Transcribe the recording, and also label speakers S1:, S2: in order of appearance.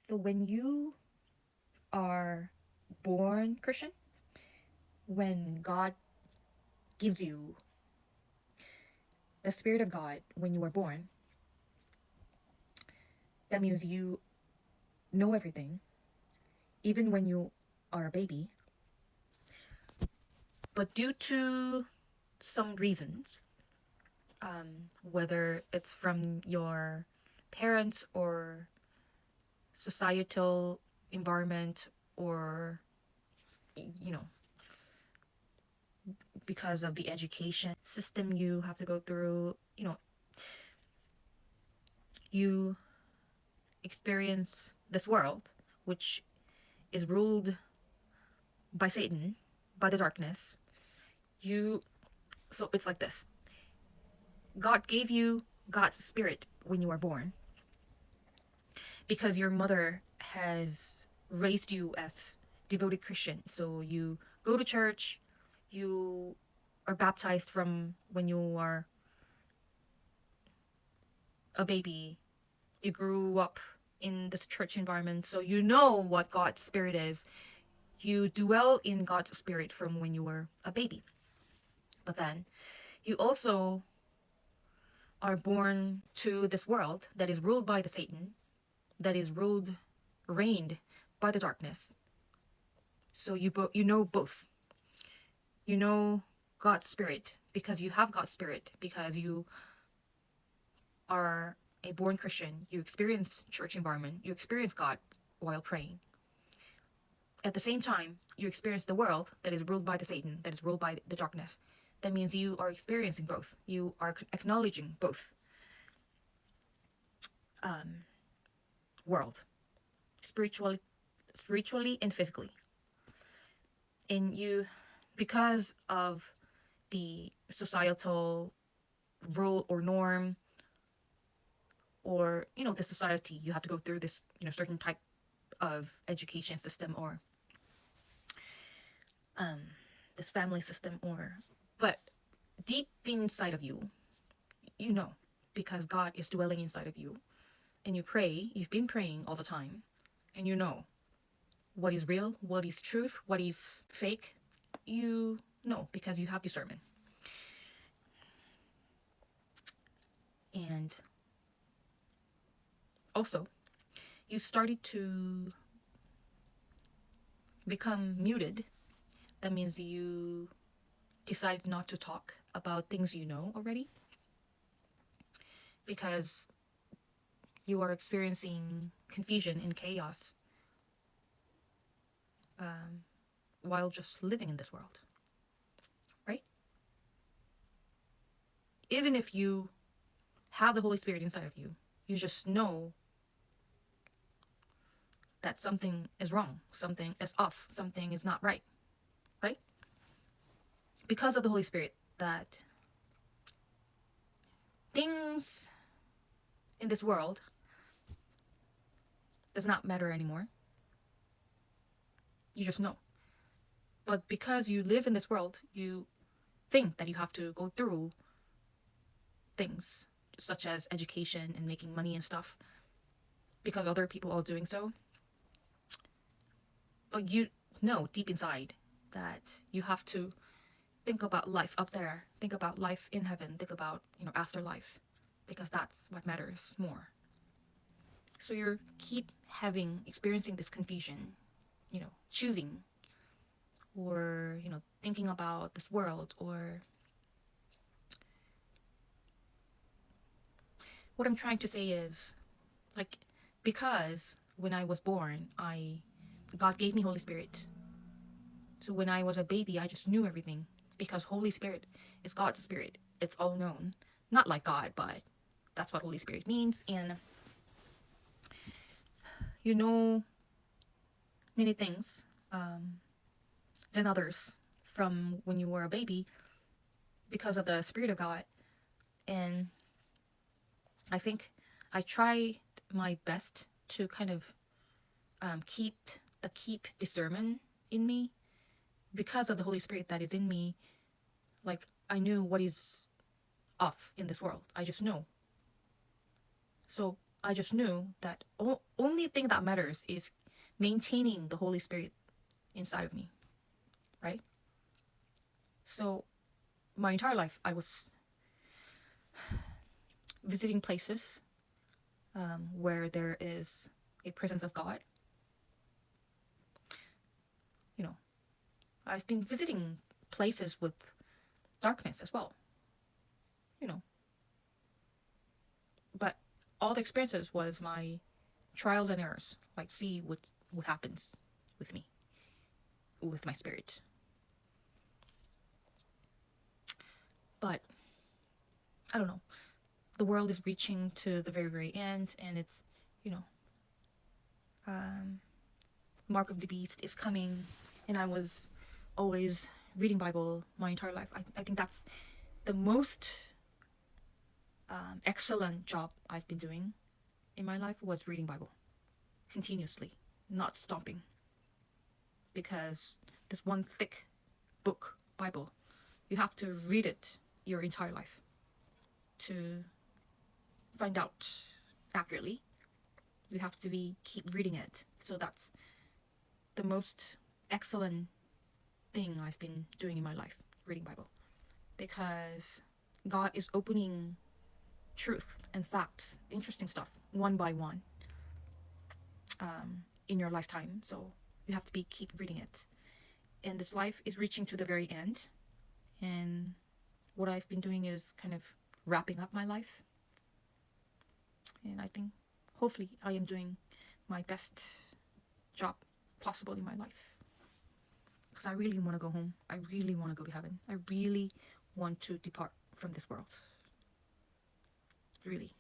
S1: So when you are born Christian, when God gives you the Spirit of God when you are born, that means you know everything, even when you are a baby. But due to some reasons, whether it's from your parents or societal environment or, you know, because of the education system you have to go through, you experience this world, which is ruled by Satan, by the darkness. You, so it's like this. God gave you God's spirit when you were born because your mother has raised you as devoted Christian. So you go to church, you are baptized from when you are a baby. You grew up in this church environment, so you know what God's spirit is. You dwell in God's spirit from when you were a baby. But then you also are born to this world that is ruled by the Satan, that is reigned by the darkness. So you know both. You know God's spirit because you have God's spirit, because you are a born Christian. You experience church environment. You experience God while praying. At the same time, you experience the world that is ruled by the Satan, that is ruled by the darkness. That means you are experiencing both. You are acknowledging both world, spiritually, spiritually and physically. And you, because of the societal rule or norm, or the society, you have to go through this certain type of education system, or this family system, or but deep inside of you, you know, because God is dwelling inside of you, and you pray, you've been praying all the time, and you know what is real, what is truth, what is fake. You know because you have discernment. And also, you started to become muted. That means you decided not to talk about things you know already because you are experiencing confusion and chaos while just living in this world, right? Even if you have the Holy Spirit inside of you, you just know that something is wrong, something is off, something is not right, right? Because of the Holy Spirit, that things in this world does not matter anymore. You just know. But because you live in this world, you think that you have to go through things such as education and making money and stuff because other people are doing so. But you know deep inside that you have to think about life up there, think about life in heaven, think about, afterlife, because that's what matters more. So you keep experiencing this confusion, choosing, or, thinking about this world, or what I'm trying to say is, like, because when I was born, God gave me Holy Spirit. So when I was a baby, I just knew everything because Holy Spirit is God's spirit. It's all known. Not like God, but that's what Holy Spirit means. And you know many things than others from when you were a baby because of the Spirit of God. And I think I tried my best to kind of keep discernment in me because of the Holy Spirit that is in me. Like, I knew what is off in this world. I just know. So I just knew that only thing that matters is maintaining the Holy Spirit inside of me, right? So my entire life, I was visiting places where there is a presence of God. You know, I've been visiting places with darkness as well, you know. But all the experiences was my trials and errors. Like, see what happens with me, with my spirit. But I don't know. The world is reaching to the very, very end, and it's, you know, Mark of the Beast is coming, and I was always reading Bible my entire life. I think that's the most excellent job I've been doing in my life was reading Bible continuously, not stopping. Because this one thick book, Bible, you have to read it your entire life to find out accurately. You have to keep reading it. So that's the most excellent thing I've been doing in my life, reading Bible. Because God is opening truth and facts, interesting stuff, one by one, in your lifetime. So you have to keep reading it. And this life is reaching to the very end. And what I've been doing is kind of wrapping up my life. And I think hopefully I am doing my best job possible in my life. Because I really want to go home. I really want to go to heaven. I really want to depart from this world. Really.